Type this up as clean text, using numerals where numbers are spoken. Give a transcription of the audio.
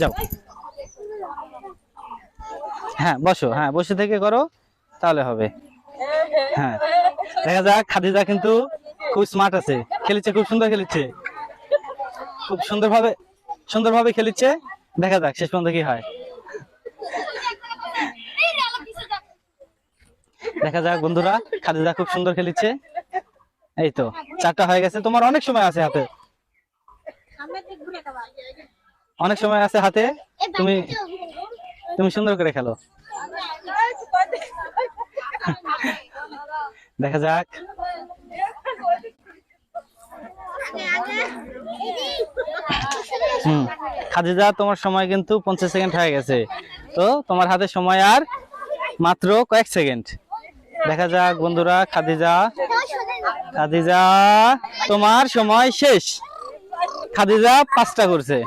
যাও। হ্যাঁ বসো, হ্যাঁ বসে থেকে করো তাহলে হবে। হ্যাঁ দেখা যাক খাদিজা কিন্তু খুব স্মার্ট আছে, খেলেছে, খুব সুন্দর খেলেছে, খুব সুন্দরভাবে খেলেছে। দেখা যাক শেষ পর্যন্ত কি হয়। দেখা যাক বন্ধুরা, খাদিজা খুব সুন্দর খেলেছে। এই তো 4টা হয়ে গেছে, তোমার অনেক সময় আছে হাতে, অনেক সময় আছে হাতে, তুমি তুমি সুন্দর করে খেলো। দেখা যাক। খাদিজা তোমার সময় কিন্তু 50 সেকেন্ড হয়ে গেছে, তো তোমার হাতে সময় আর মাত্র কয়েক সেকেন্ড। দেখা যাক বন্ধুরা, খাদিজা তোমার সময় শেষ। খাদিজা 5টা করছে।